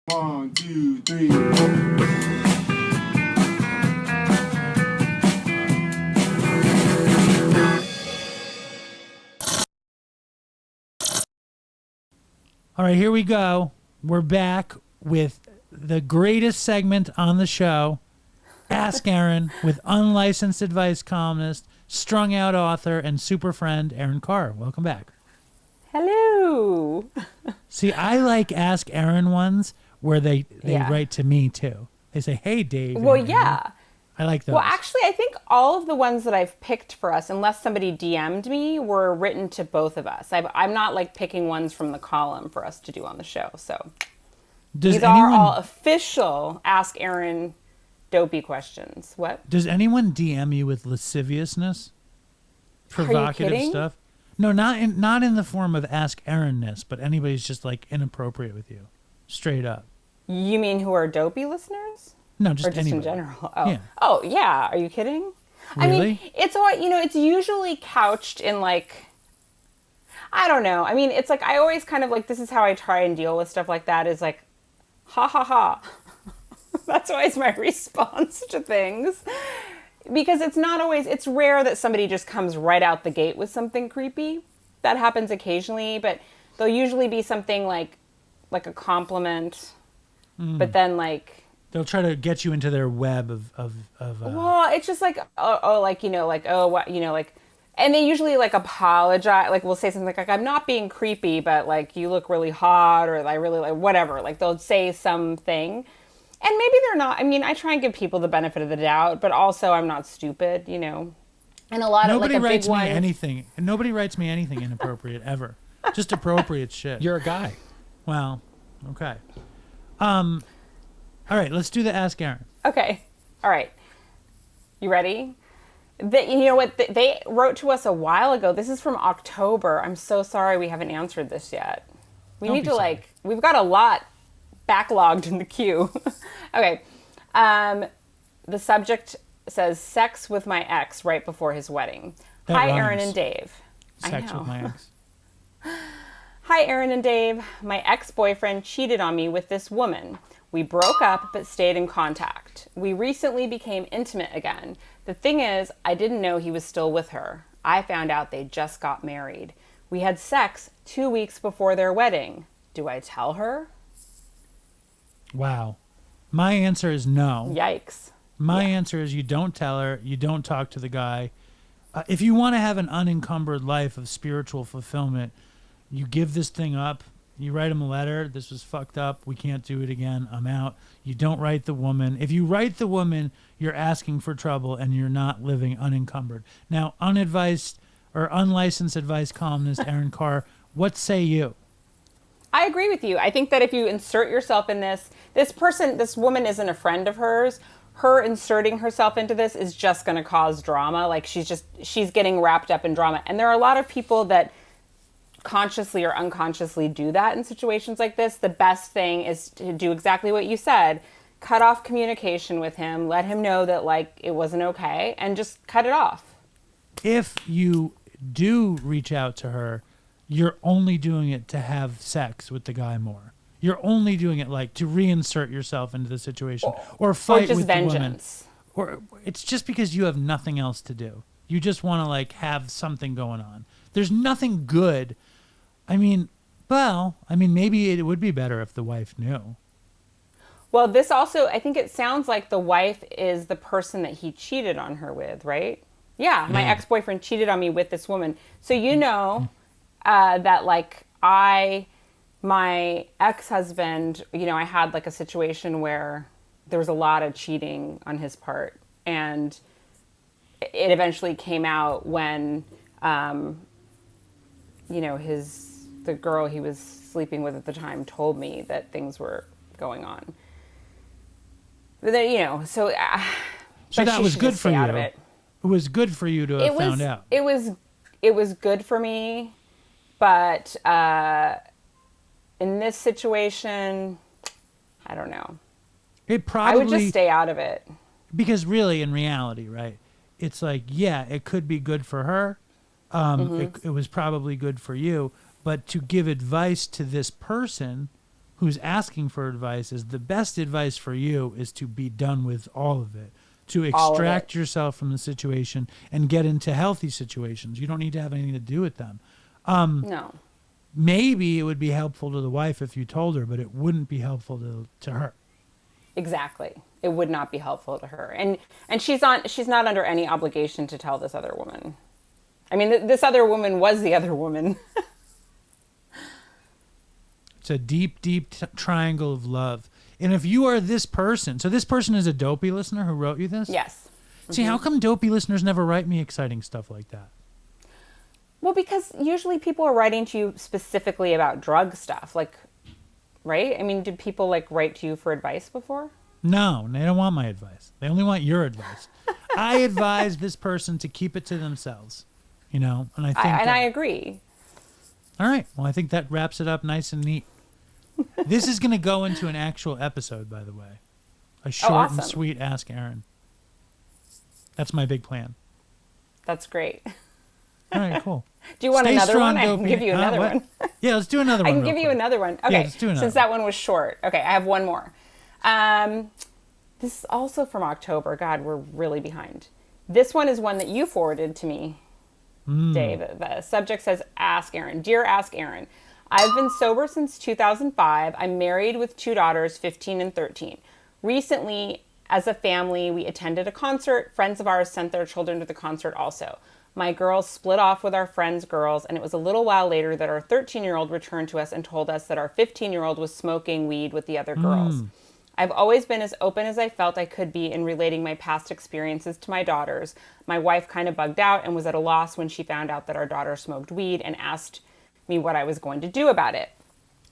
1, 2, 3, 4. All right, here we go. We're back with the greatest segment on the show, Ask Erin, with unlicensed advice columnist, strung out author, and super friend Erin Carr. Welcome back. Hello. See, I like Ask Erin ones where they Yeah. write to me too. They say, "Hey, Dave." Well, and Erin." yeah. I like those. Well, actually, I think all of the ones that I've picked for us, unless somebody DM'd me, were written to both of us. I'm not like picking ones from the column for us to do on the show. So these are all official Ask Erin dopey questions. What? Does anyone DM you with lasciviousness? Provocative kidding? stuff? No, not in the form of Ask Erinness, but anybody's just like inappropriate with you. Straight up. You mean who are dopey listeners? No, just Or just anybody. in general? Oh. Yeah. Oh, yeah. Are you kidding? I Really? mean, it's all, it's usually couched in like, I don't know. I mean, it's like, I always kind of like, this is how I try and deal with stuff like that is like, ha ha ha. That's always my response to things. Because it's not always, it's rare that somebody just comes right out the gate with something creepy. That happens occasionally, but there'll usually be something like a compliment, but then like, They'll try to get you into their web of well, it's just like, and they usually like apologize, like we'll say something like I'm not being creepy, but like you look really hot, or I really like whatever, like they'll say something, and maybe they're not. I mean, I try and give people the benefit of the doubt, but also I'm not stupid, and a lot nobody of like a writes big me one. anything. Nobody writes me anything inappropriate ever. Just appropriate shit. You're a guy. Well, okay. All right, let's do the Ask Erin. Okay, all right, you ready? You know what? They wrote to us a while ago. This is from October. I'm so sorry we haven't answered this yet. We Don't need be to sorry. we've got a lot backlogged in the queue. Okay. The subject says sex with my ex right before his wedding. That Hi, rhymes. Erin and Dave. Sex I know. with my ex. Hi, Erin and Dave. My ex-boyfriend cheated on me with this woman. We broke up but stayed in contact. We recently became intimate again. The thing is, I didn't know he was still with her. I found out they just got married. We had sex 2 weeks before their wedding. Do I tell her? Wow. My answer is no. Yikes. My answer is you don't tell her. You don't talk to the guy. If you want to have an unencumbered life of spiritual fulfillment, you give this thing up. You write him a letter. This was fucked up. We can't do it again. I'm out. You don't write the woman. If you write the woman, you're asking for trouble and you're not living unencumbered. Now, unadvised or unlicensed advice columnist Erin Carr, what say you? I agree with you. I think that if you insert yourself in this woman isn't a friend of hers. Her inserting herself into this is just going to cause drama. Like she's getting wrapped up in drama. And there are a lot of people that consciously or unconsciously do that in situations like this. The best thing is to do exactly what you said. Cut off communication with him. Let him know that like it wasn't okay and just cut it off. If you do reach out to her, you're only doing it to have sex with the guy more. You're only doing it like to reinsert yourself into the situation or fight or just with vengeance. the woman. Or it's just because you have nothing else to do. You just want to like have something going on. There's nothing good. I mean, maybe it would be better if the wife knew. Well, this also, I think it sounds like the wife is the person that he cheated on her with, right? Yeah, my ex-boyfriend cheated on me with this woman. So that like my ex-husband, I had like a situation where there was a lot of cheating on his part. And it eventually came out when, the girl he was sleeping with at the time told me that things were going on. But then, so that was good for you. It was good for you to have found out. It was good for me, but in this situation, I don't know. I would just stay out of it. Because really, in reality, right, it's like, yeah, it could be good for her. It was probably good for you. But to give advice to this person who's asking for advice is the best advice for you is to be done with all of it, to extract yourself from the situation and get into healthy situations. You don't need to have anything to do with them. No. Maybe it would be helpful to the wife if you told her, but it wouldn't be helpful to her. Exactly. It would not be helpful to her. And she's not under any obligation to tell this other woman. I mean, this other woman was the other woman. It's a deep, deep triangle of love. And if you are this person, so this person is a dopey listener who wrote you this? Yes. See, how come dopey listeners never write me exciting stuff like that? Well, because usually people are writing to you specifically about drug stuff, like, right? I mean, did people like write to you for advice before? No, they don't want my advice. They only want your advice. I advise this person to keep it to themselves, you know, and I think I agree. All right. Well, I think that wraps it up nice and neat. This is going to go into an actual episode, by the way. A short and sweet Ask Erin. That's my big plan. That's great. All right, cool. Do you want Stay another strong, one? I can dopey. give you another one. Yeah, let's do another one. I can give you another one. Okay, yeah, let's do another since that one was short. Okay, I have one more. This is also from October. God, we're really behind. This one is one that you forwarded to me, Dave. The subject says, Ask Erin. Dear Ask Erin, I've been sober since 2005. I'm married with 2 daughters, 15 and 13. Recently, as a family, we attended a concert. Friends of ours sent their children to the concert also. My girls split off with our friends' girls, and it was a little while later that our 13-year-old returned to us and told us that our 15-year-old was smoking weed with the other girls. I've always been as open as I felt I could be in relating my past experiences to my daughters. My wife kind of bugged out and was at a loss when she found out that our daughter smoked weed and asked me what I was going to do about it.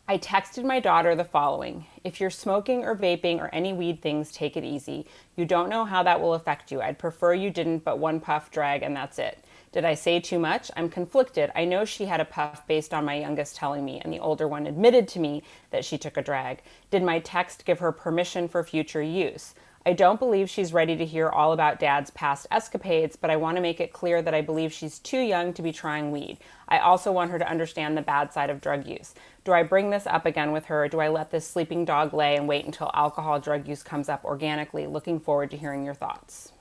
I texted my daughter the following: if you're smoking or vaping or any weed things, take it easy. You don't know how that will affect you. I'd prefer you didn't, but one puff, drag, and that's it. Did I say too much? I'm conflicted. I know she had a puff based on my youngest telling me, and the older one admitted to me that she took a drag. Did my text give her permission for future use? I don't believe she's ready to hear all about Dad's past escapades, but I want to make it clear that I believe she's too young to be trying weed. I also want her to understand the bad side of drug use. Do I bring this up again with her, or do I let this sleeping dog lay and wait until alcohol drug use comes up organically? Looking forward to hearing your thoughts.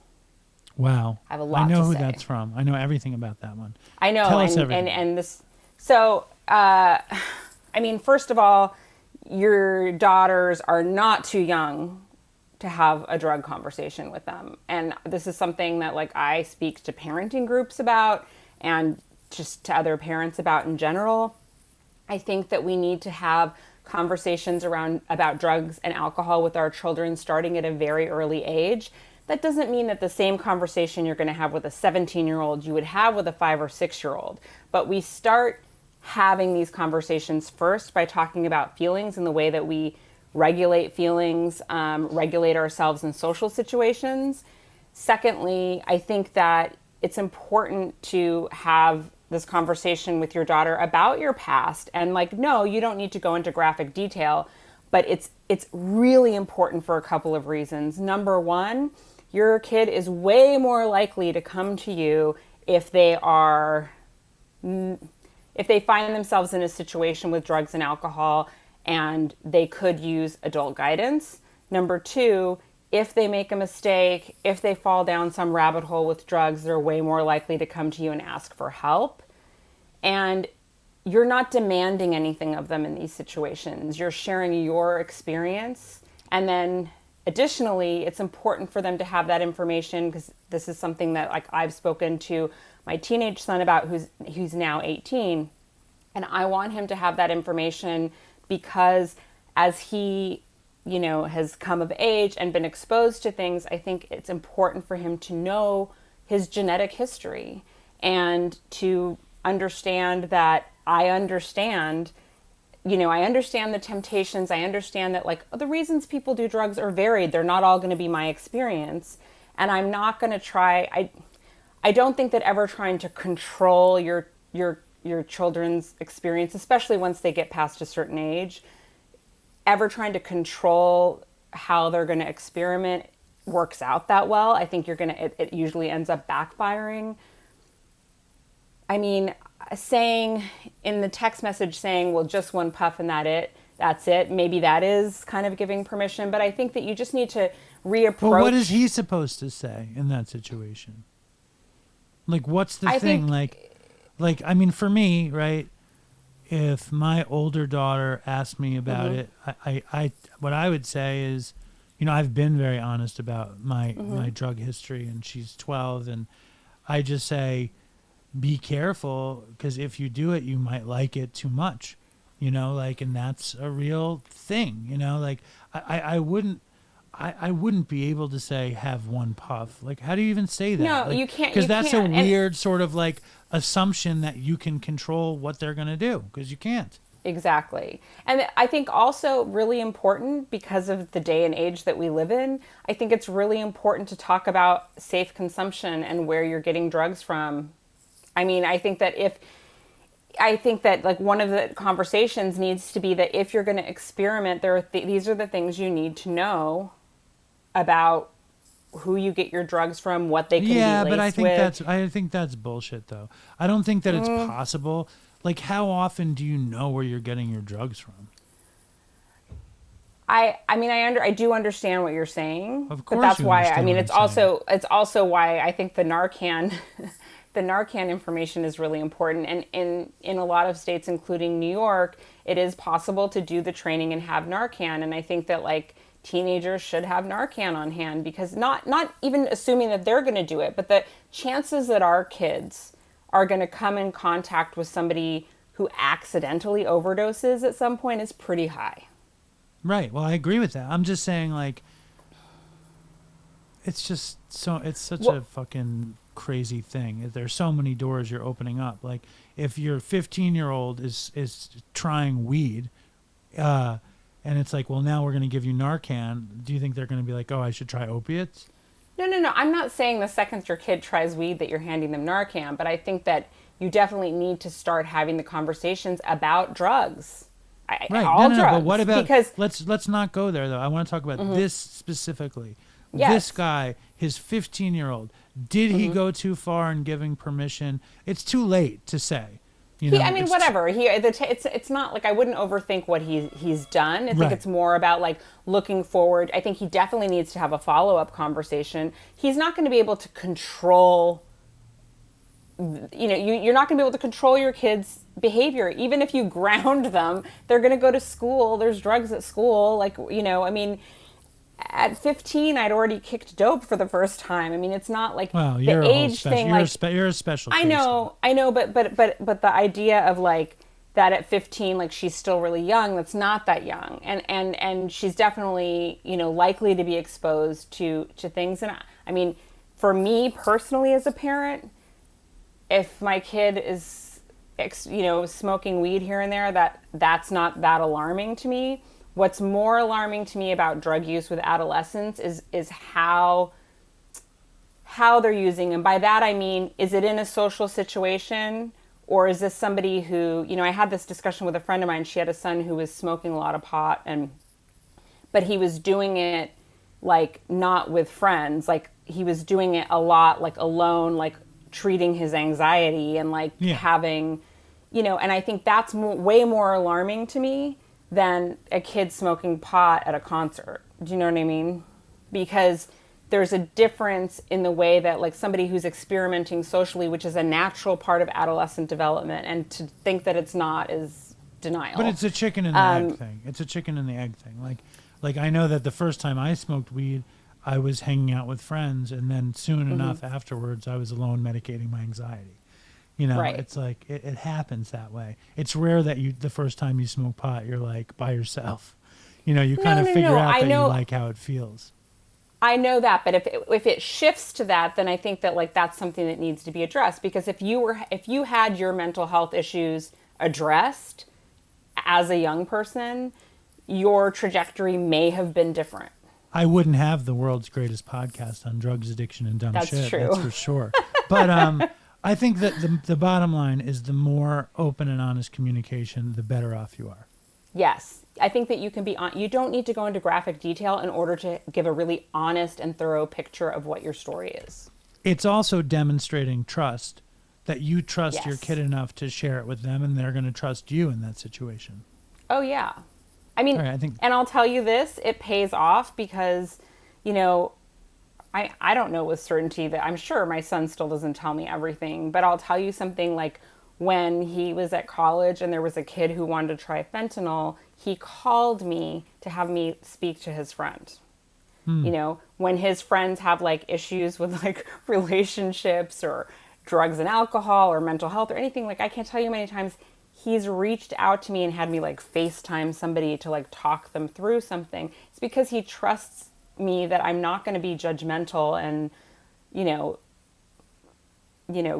Wow. I have a lot to say. I know who that's from. I know everything about that one. I know. Tell us everything. And this, so, I mean, first of all, your daughters are not too young to have a drug conversation with them. And this is something that like I speak to parenting groups about and just to other parents about in general. I think that we need to have conversations about drugs and alcohol with our children starting at a very early age. That doesn't mean that the same conversation you're going to have with a 17-year-old you would have with a 5 or 6-year-old. But we start having these conversations first by talking about feelings and the way that we regulate feelings, regulate ourselves in social situations. Secondly, I think that it's important to have this conversation with your daughter about your past. And like, no, you don't need to go into graphic detail, but it's really important for a couple of reasons. Number one, your kid is way more likely to come to you if they find themselves in a situation with drugs and alcohol and they could use adult guidance. Number two, if they make a mistake, if they fall down some rabbit hole with drugs, they're way more likely to come to you and ask for help. And you're not demanding anything of them in these situations. You're sharing your experience. And then additionally, it's important for them to have that information, because this is something that like I've spoken to my teenage son about, who's now 18. And I want him to have that information because as he, you know, has come of age and been exposed to things, I think it's important for him to know his genetic history and to understand that I understand the temptations. I understand that like the reasons people do drugs are varied. They're not all going to be my experience. And I'm not going to try, I don't think that ever trying to control your children's experience, especially once they get past a certain age, ever trying to control how they're going to experiment works out that well. I think it usually ends up backfiring. I mean, saying in the text message saying, well, just one puff and that's it. Maybe that is kind of giving permission, but I think that you just need to reapproach. Well, what is he supposed to say in that situation? Like, what's the I thing? think- I mean, for me, right? If my older daughter asked me about it, what I would say is, I've been very honest about my drug history, and she's 12, and I just say, be careful, because if you do it, you might like it too much, and that's a real thing, I wouldn't be able to say have one puff. Like, how do you even say that? No, you can't. Because you that's can't. a weird sort of like assumption that you can control what they're going to do, because you can't. Exactly. And I think also really important, because of the day and age that we live in, I think it's really important to talk about safe consumption and where you're getting drugs from. I mean, I think that like one of the conversations needs to be that if you're going to experiment, these are the things you need to know about who you get your drugs from, what they can be laced but with. I think that's bullshit, though. I don't think that it's possible. Like, how often do you know where you're getting your drugs from? I do understand what you're saying. Of course, but that's you why understand what it's also why I think the Narcan the Narcan information is really important. And in a lot of states, including New York, it is possible to do the training and have Narcan. And I think that like teenagers should have Narcan on hand, because not even assuming that they're going to do it, but the chances that our kids are going to come in contact with somebody who accidentally overdoses at some point is pretty high. Right. Well, I agree with that. I'm just saying, like, it's such a fucking crazy thing. There's so many doors you're opening up. Like, if your 15-year-old is trying weed, and it's like, well, now we're going to give you Narcan, do you think they're going to be like, oh, I should try opiates? No. I'm not saying the second your kid tries weed that you're handing them Narcan, but I think that you definitely need to start having the conversations about drugs. Right. All no, drugs. But what about, because let's not go there, though. I want to talk about this specifically. Yes. This guy, his 15-year-old, did he go too far in giving permission? It's too late to say. Whatever. It's not like I wouldn't overthink what he's done. I think it's more about like looking forward. I think he definitely needs to have a follow-up conversation. He's not going to be able to control. You're not going to be able to control your kids' behavior. Even if you ground them, they're going to go to school. There's drugs at school. At 15, I'd already kicked dope for the first time. I mean, it's not like you're the age thing. You're a special case. I know, but the idea of like that at 15, like she's still really young. That's not that young, and she's definitely likely to be exposed to things. And I mean, for me personally as a parent, if my kid is smoking weed here and there, that's not that alarming to me. What's more alarming to me about drug use with adolescents is how they're using. And by that, I mean, is it in a social situation, or is this somebody who, I had this discussion with a friend of mine. She had a son who was smoking a lot of pot, but he was doing it like not with friends. Like he was doing it a lot, like alone, like treating his anxiety and like having, and I think that's way more alarming to me than a kid smoking pot at a concert. Do you know what I mean? Because there's a difference in the way that like somebody who's experimenting socially, which is a natural part of adolescent development, and to think that it's not is denial. But it's a chicken and the egg thing. It's a chicken and the egg thing. Like I know that the first time I smoked weed, I was hanging out with friends, and then soon enough afterwards, I was alone medicating my anxiety. Right. It's like it happens that way. It's rare that the first time you smoke pot, you're like by yourself. You kind of figure out that you like how it feels. I know that, but if it shifts to that, then I think that like that's something that needs to be addressed. Because if you had your mental health issues addressed as a young person, your trajectory may have been different. I wouldn't have the world's greatest podcast on drugs, addiction, and dumb shit. That's true. That's for sure. But I think that the bottom line is the more open and honest communication, the better off you are. Yes. I think that you can be you don't need to go into graphic detail in order to give a really honest and thorough picture of what your story is. It's also demonstrating trust, that you trust your Yes. kid enough to share it with them, and they're going to trust you in that situation. Oh, yeah. I mean, All right, I think and I'll tell you this, it pays off because, you know, I don't know with certainty that I'm sure my son still doesn't tell me everything, but I'll tell you something like when he was at college and there was a kid who wanted to try fentanyl, he called me to have me speak to his friend. You know, when his friends have like issues with like relationships or drugs and alcohol or mental health or anything, like I can't tell you how many times he's reached out to me and had me like FaceTime somebody to like talk them through something. It's because he trusts me that I'm not going to be judgmental and, you know,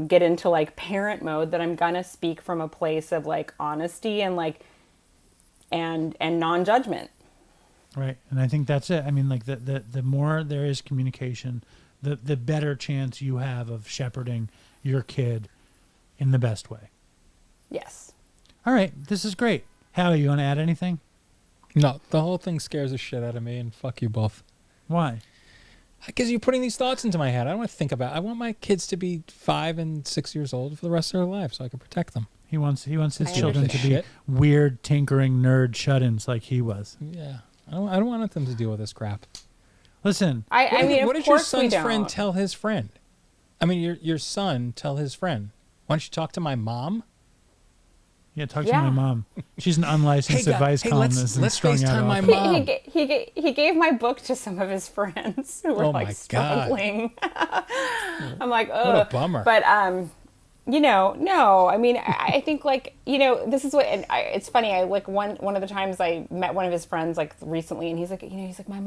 get into like parent mode, that I'm going to speak from a place of like honesty and like, and non-judgment. right, and I think that's it. I mean, like the more there is communication, the better chance you have of shepherding your kid in the best way. Yes. All right, this is great. Howie, you want to add anything? No, the whole thing scares the shit out of me, and fuck you both. Why? Because you're putting these thoughts into my head. I don't want to think about it. I want my kids to be 5 and 6 years old for the rest of their lives so I can protect them. He wants his I children to be Shit. weird, tinkering nerd shut-ins like he was. Yeah. I don't want them to deal with this crap. Listen, I mean, what of did your course we son's friend don't. tell his friend? I mean, your son tell his friend. Why don't you talk to my mom? yeah, talk to Yeah. my mom. She's an unlicensed advice columnist and let's strung out. FaceTime my Off. mom. He gave my book to some of his friends who were Oh like my God. struggling. I'm like, oh, What a bummer. But you know, no, I mean, I think like, you know, this is what, and it's funny. I like one of the times I met one of his friends like recently, and he's like, my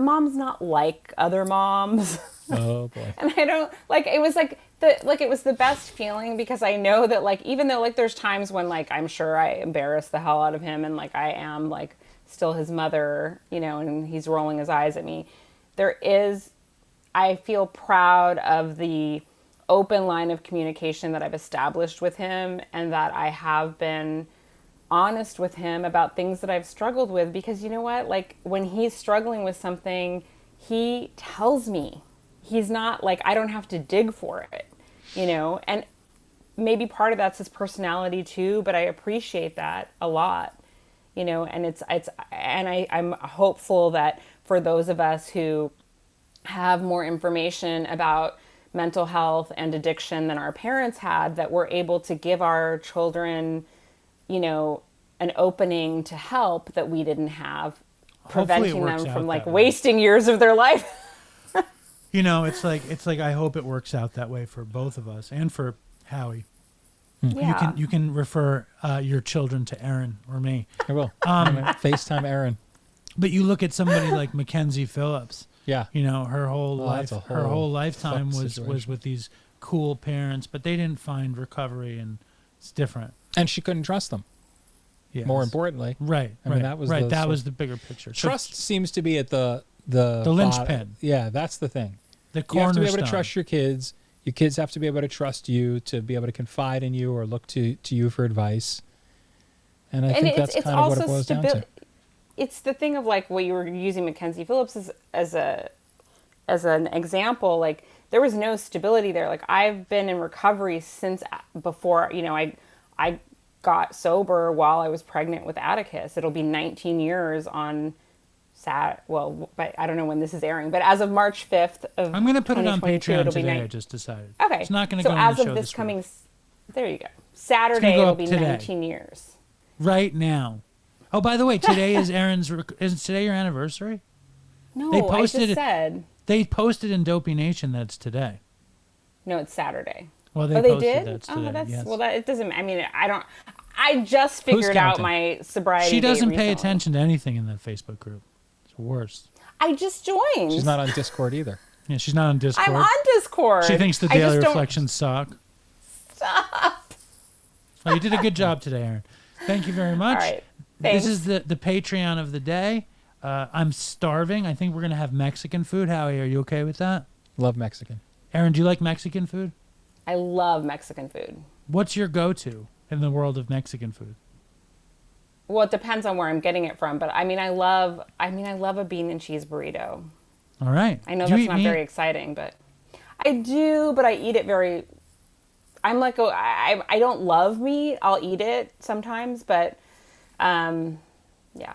mom's not like other moms. Oh boy. And I don't like, it was like it was the best feeling, because I know that like, even though like there's times when like I'm sure I embarrass the hell out of him and like I am like still his mother, you know, and he's rolling his eyes at me, I feel proud of the open line of communication that I've established with him, and that I have been honest with him about things that I've struggled with, because you know what, like when he's struggling with something, he tells me. He's not like, I don't have to dig for it, you know, and maybe part of that's his personality too, but I appreciate that a lot, you know, and I'm hopeful that for those of us who have more information about mental health and addiction than our parents had, that we're able to give our children, you know, an opening to help that we didn't have, Hopefully it preventing works them out from like that way. wasting years of their life. You know, it's like I hope it works out that way for both of us and for Howie. Yeah. You can refer your children to Erin or me. I will. FaceTime Erin. But you look at somebody like Mackenzie Phillips. Yeah. You know, her whole that's life, a her whole whole lifetime fucked was situation. with these cool parents, but they didn't find recovery, and it's different. And she couldn't trust them. Yes. More importantly. right? I mean, right, that was right. the That sort was of- the bigger picture. So Trust seems to be at the linchpin. Yeah, that's the thing. the You have to cornerstone. be able to trust your kids. Your kids have to be able to trust you, to be able to confide in you or look to you for advice. And I think that's kind of what it boils down to. It's the thing of like what you were using Mackenzie Phillips as an example. Like there was no stability there. Like I've been in recovery since before, you know, I got sober while I was pregnant with Atticus. It'll be 19 years on but I don't know when this is airing, but as of March 5th of I'm going to put it on 2022, Patreon it'll be today. I just decided. Okay. It's not going to so go on as the of show this week. coming, there you go. Saturday, go it'll up be today. 19 years. Right now. Oh, by the way, today is is today your anniversary? No, They I posted just it- said, They posted in Dopey Nation that it's today. no, it's Saturday. Well, They posted did? that's Oh, today. that's, yes. well, that, it doesn't, I mean, I just figured out counting? my sobriety She doesn't date pay recently. attention to anything in that Facebook group. It's worse. I just joined. She's not on Discord either. Yeah, she's not on Discord. I'm on Discord. She thinks the I just daily don't- reflections suck. Stop. Oh, you did a good job today, Erin. Thank you very much. All right. Thanks. This is the Patreon of the day. I'm starving. I think we're going to have Mexican food. Howie, are you okay with that? Love Mexican. Erin, do you like Mexican food? I love Mexican food. What's your go-to in the world of Mexican food? Well, it depends on where I'm getting it from, but I love a bean and cheese burrito. All right. I know Do you that's eat not meat? very exciting, but I do, but I eat it very, I'm like, I don't love meat. I'll eat it sometimes, but, Yeah.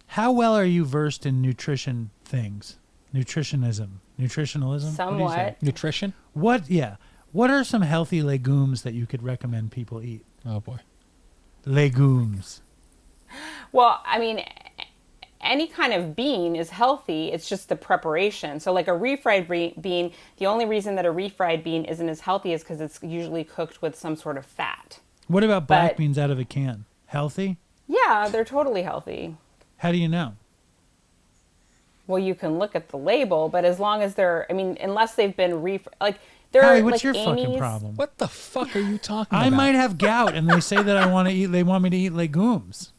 How well are you versed in nutrition things? Nutritionalism? What do you say? Somewhat. Nutrition? What are some healthy legumes that you could recommend people eat? Oh boy. Legumes. Well, I mean, any kind of bean is healthy. It's just the preparation. So like a refried bean, the only reason that a refried bean isn't as healthy is because it's usually cooked with some sort of fat. What about black But- beans out of a can? Healthy? Yeah, they're totally healthy. How do you know? Well, you can look at the label, but as long as they're, I mean, unless they've been like they're Howie, what's like your fucking Amy's. problem? What the fuck are you talking I about? might have gout, and they say that they want me to eat legumes.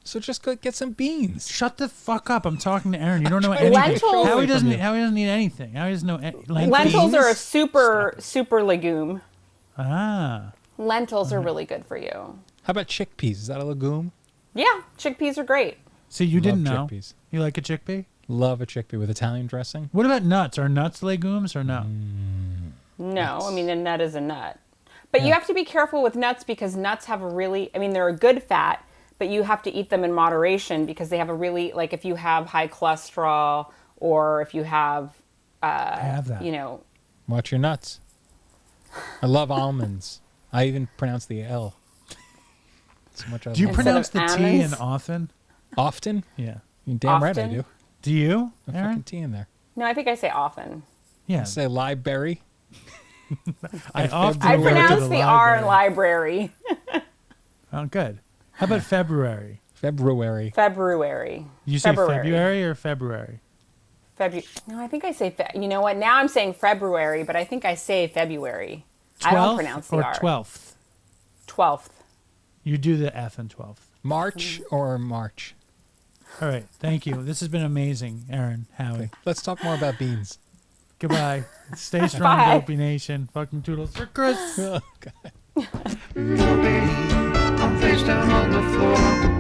So just go get some beans. Shut the fuck up! I'm talking to Erin. You don't know trying anything. to take Lentils- Howie away doesn't. from you. Howie doesn't eat anything. Howie doesn't know. Lentils are a Beans? super legume. Ah. Lentils are really good for you. How about chickpeas? Is that a legume? Yeah, chickpeas are great. So you didn't Love know? chickpeas. You like a chickpea? Love a chickpea with Italian dressing. What about nuts? Are nuts legumes or no? No, I mean, a nut is a nut. But you have to be careful with nuts because nuts have a really, I mean, they're a good fat, but you have to eat them in moderation because they have a really, like if you have high cholesterol or if you have, I have that. you know, Watch your nuts. I love almonds. I even pronounce the L. So much I Do you love pronounce the of T in almonds? often? often? Yeah. You're damn right I Often? do. Do you, A Erin? fucking T in there. no, I think I say often. Yeah. I say library. I often I go to pronounce the R in library. library. Oh, good. How about February? February. February. You say February. February or February? No, I think I say, you know what? Now I'm saying February, but I think I say February. I don't pronounce the or R. 12th? 12th. You do the F in 12th. March or March? All right. Thank you. This has been amazing, Erin, Howie. Okay. Let's talk more about beans. Goodbye. Stay strong, Bye. Dopey Nation. Fucking toodles for Chris. Oh, God. Nobody, I'm face down on the floor.